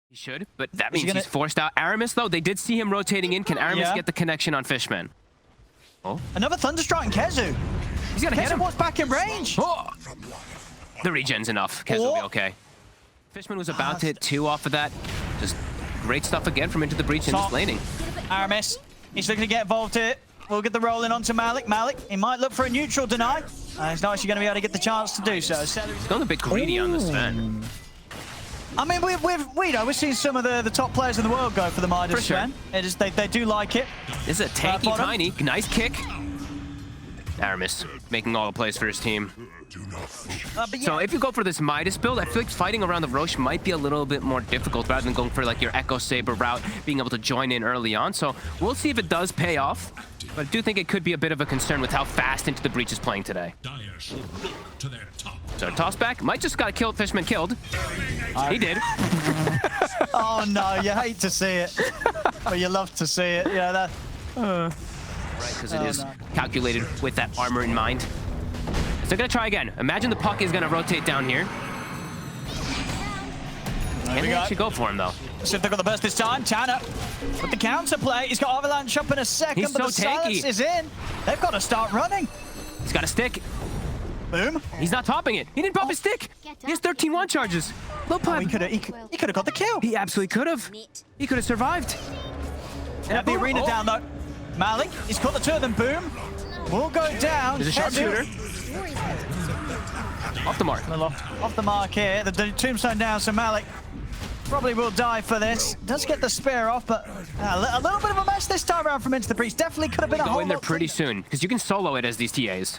He should, but that means he's forced out. Aramis, though, they did see him rotating in. Can Aramis get the connection on Fishman? Oh. Another Thunderstrike and Kezu. He's gonna hit him. Kezu back in range. Oh. The regen's enough. Kezu will be okay. Fishman was about to hit 2 off of that. Just great stuff again from Into the Breach in this laning. Aramis, he's looking to get involved here. We'll get the roll in onto Malik. Malik, he might look for a neutral deny. He's not actually going to be able to get the chance to do so. He's going a bit greedy on the Sven. I mean, we've seen some of the top players in the world go for the Midas Sven. It is, they do like it. This is a tanky tiny. Nice kick. Aramis making all the plays for his team. So if you go for this Midas build, I feel like fighting around the Roche might be a little bit more difficult rather than going for like your Echo Saber route, being able to join in early on. So we'll see if it does pay off. But I do think it could be a bit of a concern with how fast Into the Breach is playing today. So toss back. Might just got killed. Fishman killed. He did. Oh no, you hate to see it. But you love to see it. Yeah, that... Right, because it is calculated with that armor in mind. So they're going to try again. Imagine the puck is going to rotate down here. Can they actually go for him, though? See if they've got the burst this time. Tanner with the counter play. He's got Avalanche up in a second, He's but so the silence is in. They've got to start running. He's got a stick. Boom. He's not topping it. He didn't pop his stick. He has 13 1 charges. Low pleb. He could have got the kill. He absolutely could have. He could have survived. They have the arena down, though. Malik, he's caught the 2 of them. Boom. Will go down. There's a sharpshooter. Off the mark. Off the mark here. The tombstone down, so Malik probably will die for this. Does get the spear off, but a little bit of a mess this time around from Into the Breach. Definitely could have been a whole go in there pretty soon, because you can solo it as these TAs.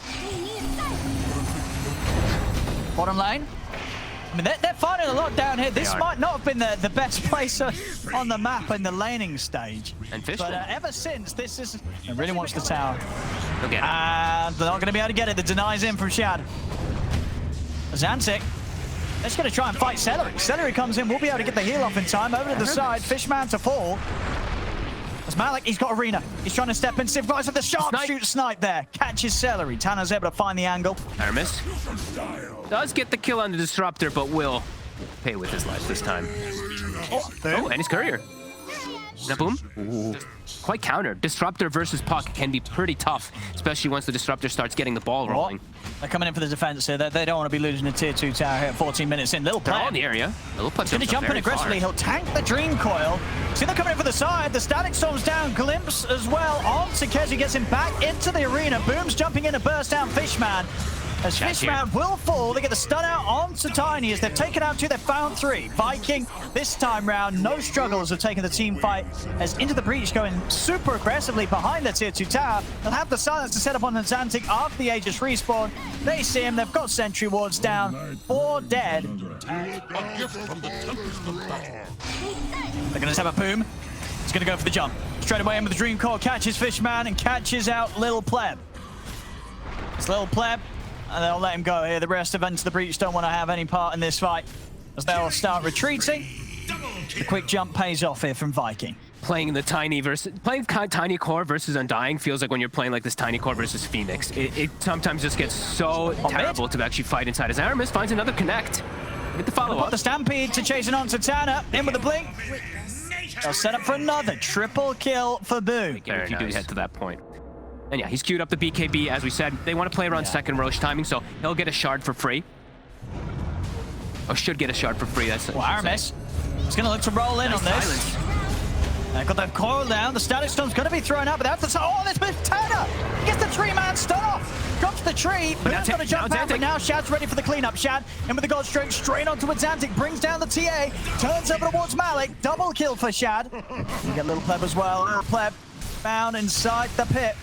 Bottom lane. I mean, they're fighting a lot down here. This might not have been the best place on the map in the laning stage. And Fishman. But ever since, this is... It really wants the tower. They'll get it. And they're not going to be able to get it. The denies in from Shad. Zantic. They're just going to try and fight Celery. Celery comes in. We'll be able to get the heal off in time. Over to the side. Fishman to fall. As Malik, he's got Arena. He's trying to step in. Civ guys with the sharpshoot snipe there. Catches Celery. Tanner's able to find the angle. Aramis does get the kill on the Disruptor, but will pay with his life this time. Oh, and his courier. Now, boom. Ooh. Quite counter. Disruptor versus Puck can be pretty tough, especially once the Disruptor starts getting the ball rolling. They're coming in for the defense here. They don't want to be losing a tier 2 tower here at 14 minutes in. Little They're all in the area. Little Puck's going to jump in aggressively. He'll tank the Dream Coil. See, they're coming in for the side. The Static Storm's down. Glimpse as well on Kezu. Gets him back into the arena. Boom's jumping in to burst down Fishman. As Fishman will fall, they get the stun out onto Tiny. As they've taken out 2, they've found 3. Viking, this time round, no struggles of taking the team fight. As Into the Breach going super aggressively behind the tier 2 tower. They'll have the silence to set up on the Zantic after the Aegis respawn. They see him, they've got sentry wards down. 4 dead. They're going to have a boom. He's going to go for the jump. Straight away in with the Dream Core, catches Fishman and catches out Lil Pleb. It's Lil Pleb. And they'll let him go here. The rest of Into the Breach don't want to have any part in this fight, as they'll start retreating. The quick jump pays off here from Viking. Playing Tiny Core versus Undying feels like when you're playing like this Tiny Core versus Phoenix. It sometimes just gets so terrible to actually fight inside. As Aramis finds another connect. Get the follow-up. The Stampede to chasing on to Tanner. In with the blink. They'll set up for another triple kill for Boo. If you do head to that point. And yeah, he's queued up the BKB, as we said. They want to play around second Roche timing, so he'll get a shard for free. Or should get a shard for free, that's well, Aramis is going to look to roll in on this. Got that coil down. The Static Storm's going to be thrown out, but that's the... Oh, this move, Tanner! He gets the 3-man stun off! Drops the tree. Boom's going to jump out, but now Shad's ready for the cleanup. Shad in with the God Stroke, straight onto Zantic, brings down the TA, turns over towards Malik. Double kill for Shad. You get Little Pleb as well. Little Pleb found inside the pit.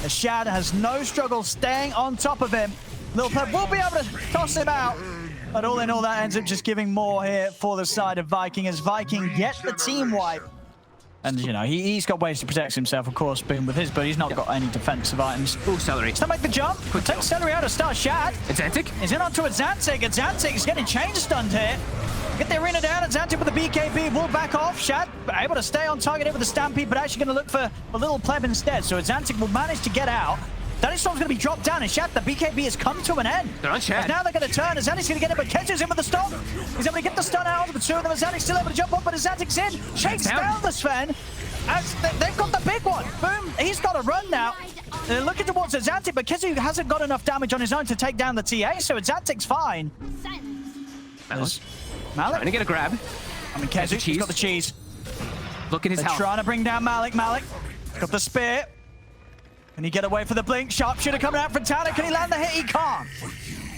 The Shad has no struggle staying on top of him. Little Pleb will be able to toss him out. But all in all, that ends up just giving more here for the side of Viking, as Viking get the team wipe. And, you know, he's got ways to protect himself, of course, Boom with his, but he's not got any defensive items. Ooh, Celery. Still make the jump. Take Celery out of start. Shad. Zantic. He's in onto Zantic. Zantic is getting chain stunned here. Get the arena down. Zantic with the BKB will back off. Shad able to stay on target here with the Stampede, but actually going to look for a Little Pleb instead. So Zantic will manage to get out. Static Storm's going to be dropped down, and Shad, the BKB has come to an end. They're on Shad. And now they're going to turn. Azantic's going to get it, but Kezu's in with the stun. He's able to get the stun out of the two of them. Azantic's still able to jump up, but Azantic's in. Chase down the Sven. As they've got the big one. Boom. He's got to run now. They're looking towards Azantic, but Kezu hasn't got enough damage on his own to take down the TA, so Azantic's fine. Malik trying to get a grab. I mean, Kezu's got the cheese. Look at his health. Trying to bring down Malik. Malik got the spear. Can he get away for the blink? Sharpshooter coming out from Tanner. Can he land the hit? He can't.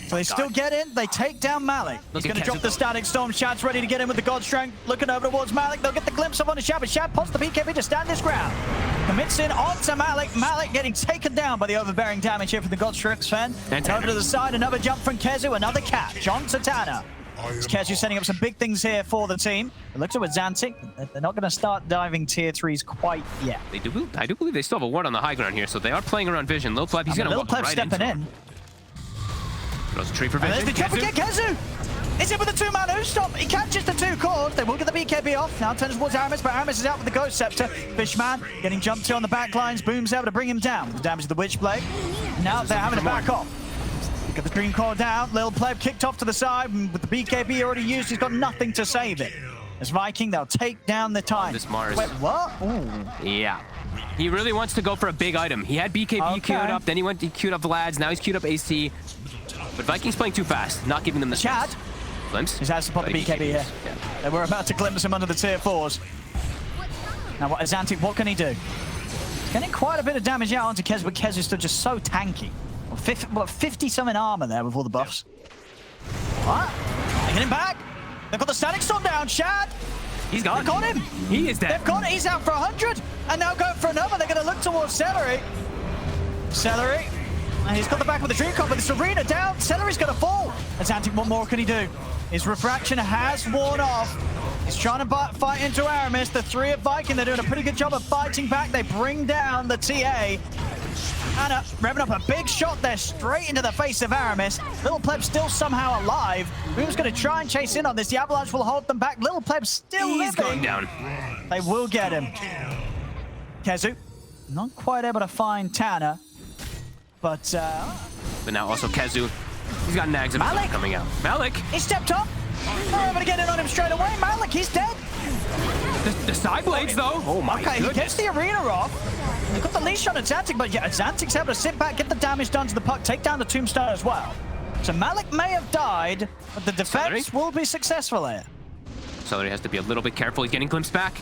So they still get in. They take down Malik. He's going to drop the Static Storm. Shad's ready to get in with the God Strength. Looking over towards Malik. They'll get the glimpse of on the Shad, but Shad pops the BKB to stand his ground. Commits in onto Malik. Malik getting taken down by the overbearing damage here from the God Strength Sven. And over to the side, another jump from Kezu. Another catch on to Tanner. Kezu setting up some big things here for the team. It looks like with Zantic, they're not going to start diving tier 3s quite yet. I do believe they still have a ward on the high ground here, so they are playing around vision. Lil Pleb, he's going to walk right stepping in. Throws a tree for vision. There's the jump again, Kezu! Is it with the two-man stop? He catches the two cores. They will get the BKB off. Now turns towards Aramis, but Aramis is out with the Ghost Scepter. Fishman getting jumped to on the back lines. Boom's able to bring him down with the damage of the Witchblade. Now they're having to back off. Got the Dream Core down. Lil Pleb kicked off to the side. With the BKB already used, he's got nothing to save it. As Viking, they'll take down the time. This Mars. Wait, what? Ooh. Yeah. He really wants to go for a big item. He had BKB queued up, then he queued up Vlad's, now he's queued up AC. But Viking's playing too fast, not giving them the Chad. Glimpse. He's has to pop the BKB here. Yeah. They were about to glimpse him under the tier 4s. Now what, Azantic, what can he do? He's getting quite a bit of damage out onto Kez, but Kez is still just so tanky. 50-something armor there with all the buffs. What? Taking him back. They've got the Static Storm down. Shad. He's gone. They've got him. He is dead. They've got it. He's out for 100. And now going for another. They're going to look towards Celery. Celery. And he's got the back with the Dream Core, but it's Arena down. Celery's going to fall. Azantic, what more can he do? His refraction has worn off. He's trying to fight into Aramis. The three of Viking, they're doing a pretty good job of fighting back. They bring down the TA. Anna revving up a big shot there straight into the face of Aramis. Little Pleb still somehow alive. Who's going to try and chase in on this? The Avalanche will hold them back. Little Pleb still living. He's going down. They will get him. Kezu, not quite able to find Tanner. But now also Kezu. He's got nags of his own coming out. Malik. He stepped up. They're able to get in on him straight away. Malik, he's dead. The side blades, though. Oh, my goodness. He gets the arena off. They've got the leash on Azantic, but yeah, Azantic's able to sit back, get the damage done to the puck, take down the tombstone as well. So Malik may have died, but the defense will be successful here. Celery has to be a little bit careful. He's getting glimpsed back.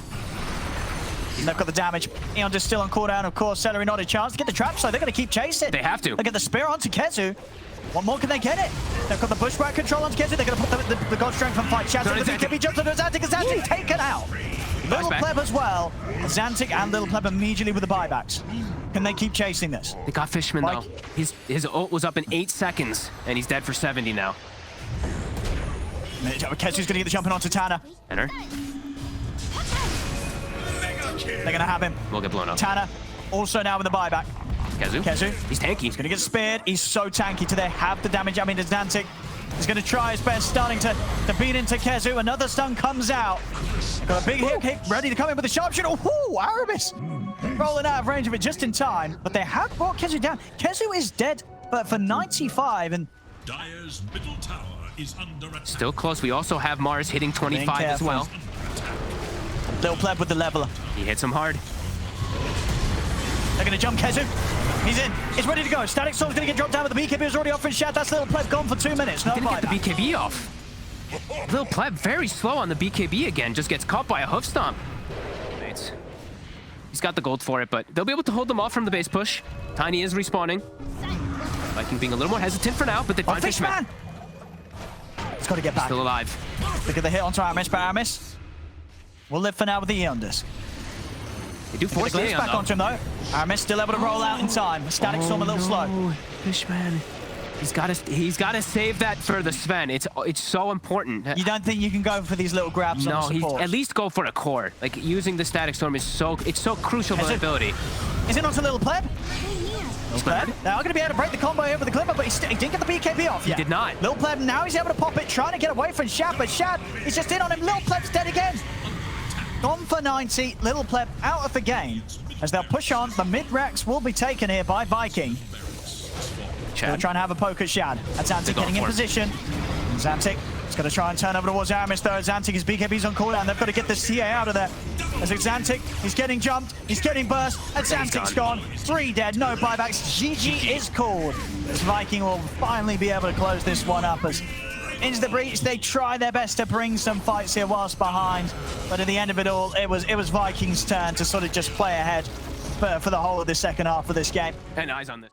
They've got the damage. Eon is still on cooldown, of course. Celery not a chance to get the trap, so they're going to keep chasing. They have to. They get the spear onto Kezu. What more can they get it? They've got the bushwhack control onto Kezu. They're going to put the God Strength on fight. Chance on the BKB jumps onto Azantic. Azantic taken out. Little Pleb as well. Azantic and Little Pleb immediately with the buybacks. Can they keep chasing this? They got Fishman, though. His ult was up in 8 seconds, and he's dead for 70 now. Kezu's going to get the jumping onto Tanner. Tanner. They're going to have him. We'll get blown up. Tanner also now with the buyback. Kezu. He's tanky. He's going to get speared. He's so tanky. Do they have the damage? I mean, Azantic is going to try his best, starting to beat into Kezu. Another stun comes out. Got a big hit kick, ready to come in with a sharpshooter. Whoo! Aramis rolling out of range of it just in time. But they have brought Kezu down. Kezu is dead, but for 95. And Dire's middle tower is under attack. Still close. We also have Mars hitting 25 as well. Little Pleb with the leveler. He hits him hard. They're going to jump Kezu. He's in. He's ready to go. Static Storm's going to get dropped down, but the BKB is already off in Shad. That's Little Pleb gone for 2 minutes. No, didn't get the BKB off. Little Pleb very slow on the BKB again. Just gets caught by a hoof stomp. He's got the gold for it, but they'll be able to hold them off from the base push. Tiny is respawning. Viking being a little more hesitant for now, but they find Fishman. He's got to get back. Still alive. Look at the hit onto Aramis, but Aramis will live for now with the Eon disc. They do force the back onto him though. Aramis still able to roll out in time. Static Storm a little slow. Fishman. He's got to save that for the Sven. It's so important. You don't think you can go for these little grabs on the support? At least go for a core. Like using the Static Storm is so crucial for the ability. Is it onto Little Pleb? Little Pleb. Now I'm going to be able to break the combo here with the Clipper, but he didn't get the BKB off yet. He did not. Little Pleb now he's able to pop it, trying to get away from Shad, but Shad is just in on him. Little Pleb's dead again. Gone for 90. Little Pleb out of the game. As they'll push on, the mid-Rex will be taken here by Viking. Chad. They're trying to have a poke at Shad. And Xantic getting in position. Xantic is going to try and turn over towards Aramis though. Xantic is BKB's on cooldown. They've got to get this TA out of there. As Xantic, he's getting jumped, he's getting burst, and Xantic's gone. 3 dead, no buybacks. GG is called. As Viking will finally be able to close this one up as into the breach. They try their best to bring some fights here whilst behind, but at the end of it all, it was Vikings' turn to sort of just play ahead for the whole of the second half of this game. And eyes on this.